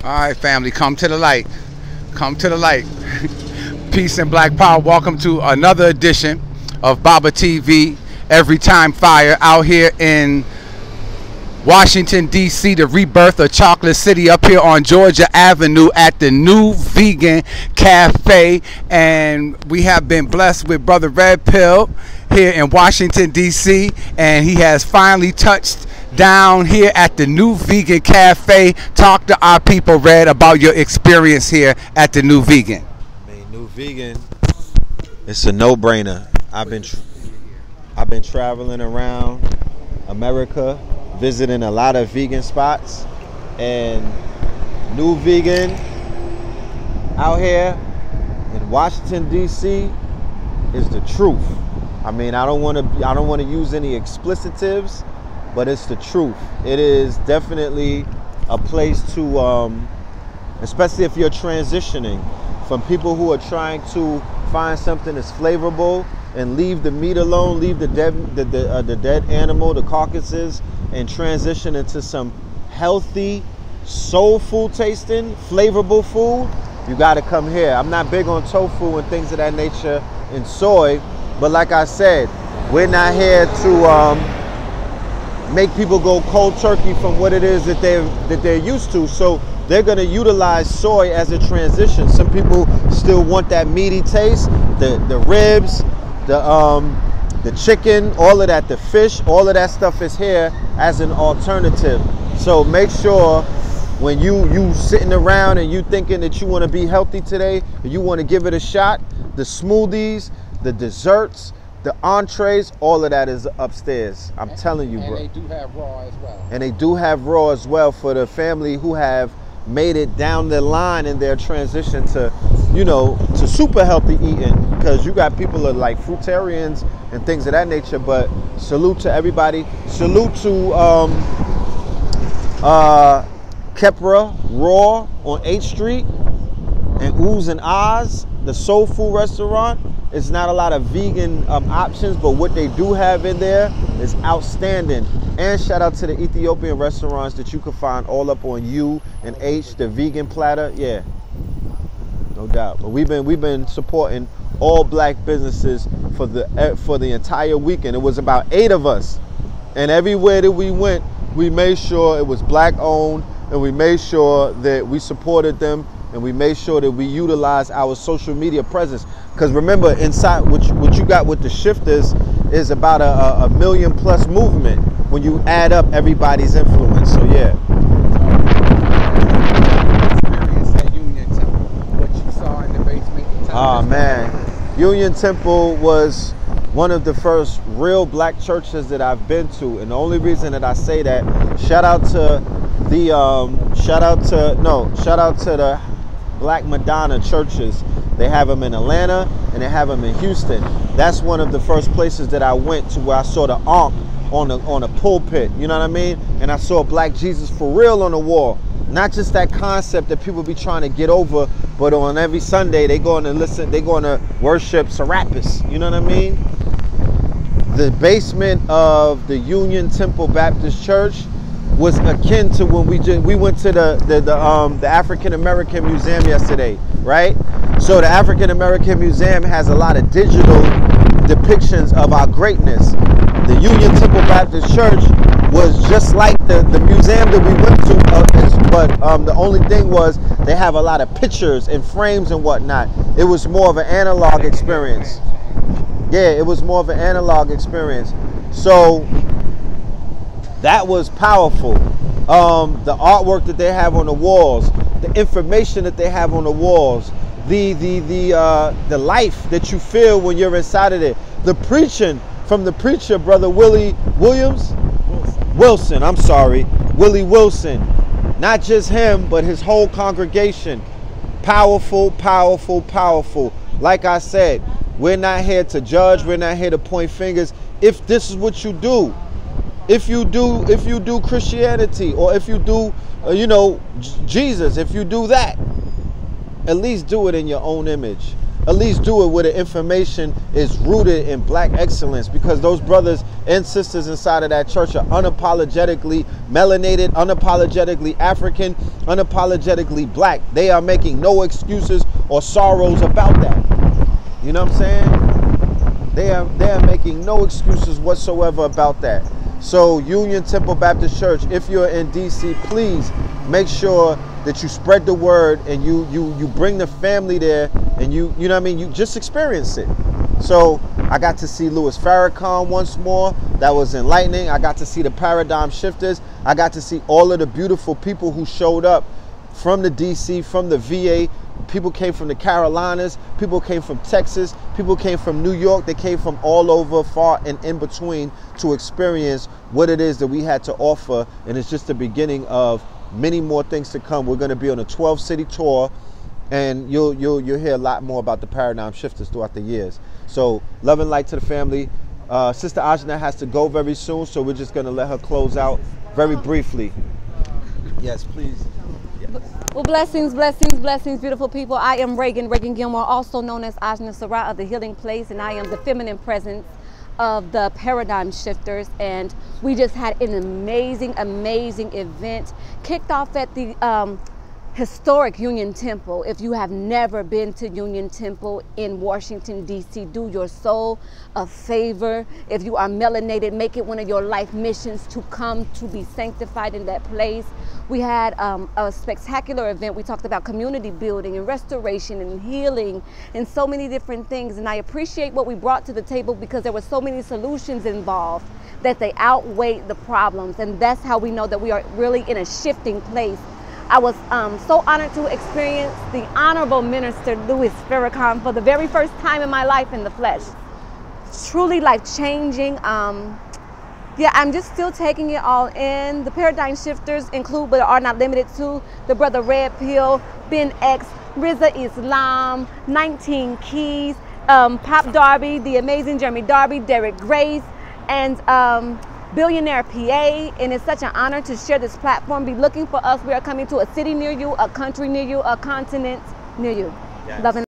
All right, family, come to the light. Come to the light. Peace and black power. Welcome to another edition of Baba TV, Every Time Fire, out here in Washington, D.C., the rebirth of Chocolate City, up here on Georgia Avenue at the New Vegan Cafe. And we have been blessed with Brother Red Pill here in Washington, D.C., and he has finally touched down here at the New Vegan Cafe. Talk to our people, Red, about your experience here at the New Vegan. I mean, New Vegan, it's a no-brainer. I've been traveling around America, visiting a lot of vegan spots, and New Vegan out here in Washington, D.C. is the truth. I mean, I don't want to use any explicitives, but it's the truth. It is definitely a place to, especially if you're transitioning from people who are trying to find something that's flavorful and leave the meat alone, leave the dead animal, the carcasses, and transition into some healthy, soulful tasting, flavorful food. You got to come here. I'm not big on tofu and things of that nature and soy, but like I said, we're not here to make people go cold turkey from what it is that they're used to. So they're going to utilize soy as a transition. Some people still want that meaty taste, the ribs, the chicken, all of that, the fish, all of that stuff is here as an alternative. So make sure when you sitting around and you thinking that you want to be healthy today, you want to give it a shot, the smoothies, the desserts, the entrees, all of that is upstairs. I'm telling you, bro. And they do have raw as well. And they do have raw as well for the family who have made it down the line in their transition to, you know, to super healthy eating. Because you got people that are like fruitarians and things of that nature. But salute to everybody. Salute to Kepra Raw on 8th Street and Oohs and Ahs, the soul food restaurant. It's not a lot of vegan options, but what they do have in there is outstanding. And shout out to the Ethiopian restaurants that you can find all up on U and H, the vegan platter. Yeah, no doubt. But we've been supporting all black businesses for the entire weekend. It was about 8 of us, and everywhere that we went, we made sure it was black owned, and we made sure that we supported them, and we made sure that we utilize our social media presence. Because remember, inside what you got with the shifters is about a million plus movement when you add up everybody's influence. So yeah. Experience at Union Temple, what you saw in the basement. Oh man, Union Temple was one of the first real black churches that I've been to, and the only reason that I say that, shout out to the Black Madonna churches. They have them in Atlanta and they have them in Houston. That's one of the first places that I went to where I saw the Ankh on a pulpit, you know what I mean? And I saw Black Jesus for real on the wall. Not just that concept that people be trying to get over, but on every Sunday they going to worship Serapis, you know what I mean? The basement of the Union Temple Baptist Church was akin to when we went to the African American Museum yesterday, right? So the African American Museum has a lot of digital depictions of our greatness. The Union Temple Baptist Church was just like the museum that we went to, but the only thing was they have a lot of pictures and frames and whatnot. It was more of an analog experience. Yeah, it was more of an analog experience. So that was powerful. The artwork that they have on the walls, the information that they have on the walls, the life that you feel when you're inside of it. The preaching from the preacher, Brother Willie Wilson. I'm sorry, Willie Wilson. Not just him, but his whole congregation. Powerful, powerful, powerful. Like I said, we're not here to judge. We're not here to point fingers. If this is what you do, if you do Christianity, or if you do, Jesus, if you do that, at least do it in your own image. at least do it where the information is rooted in black excellence, because those brothers and sisters inside of that church are unapologetically melanated, unapologetically African, unapologetically black. They are making no excuses or sorrows about that. You know what I'm saying? They are making no excuses whatsoever about that. So Union Temple Baptist Church, if you're in DC, please make sure that you spread the word and you bring the family there, and you know what I mean, you just experience it. So I got to see Louis Farrakhan once more. That was enlightening. I got to see the Paradigm Shifters. I got to see all of the beautiful people who showed up from the DC, from the VA. People came from the Carolinas, people came from Texas, people came from New York. They came from all over, far and in between, to experience what it is that we had to offer. And it's just the beginning of many more things to come. We're going to be on a 12-city tour, and you'll hear a lot more about the Paradigm Shifters throughout the years. So love and light to the family. Sister Ajna has to go very soon, so we're just going to let her close out very briefly. Yes, please. Well, blessings, blessings, blessings, beautiful people. I am Reagan Gilmore, also known as Ajna Sarah of the Healing Place, and I am the feminine presence of the Paradigm Shifters. And we just had an amazing, amazing event. Kicked off at the historic Union Temple. If you have never been to Union Temple in Washington, D.C., do your soul a favor. If you are melanated, make it one of your life missions to come to be sanctified in that place. We had a spectacular event. We talked about community building and restoration and healing and so many different things. And I appreciate what we brought to the table, because there were so many solutions involved that they outweighed the problems. And that's how we know that we are really in a shifting place. I was so honored to experience the Honorable Minister Louis Farrakhan for the very first time in my life in the flesh. Truly life-changing. Yeah, I'm just still taking it all in. The Paradigm Shifters include, but are not limited to, the brother Red Pill, Ben X, Rizza Islam, 19 Keys, Pop Darby, the amazing Jeremy Darby, Derek Grace, and Billionaire PA. And it's such an honor to share this platform. Be looking for us. We are coming to a city near you, a country near you, a continent near you. Yes. Love and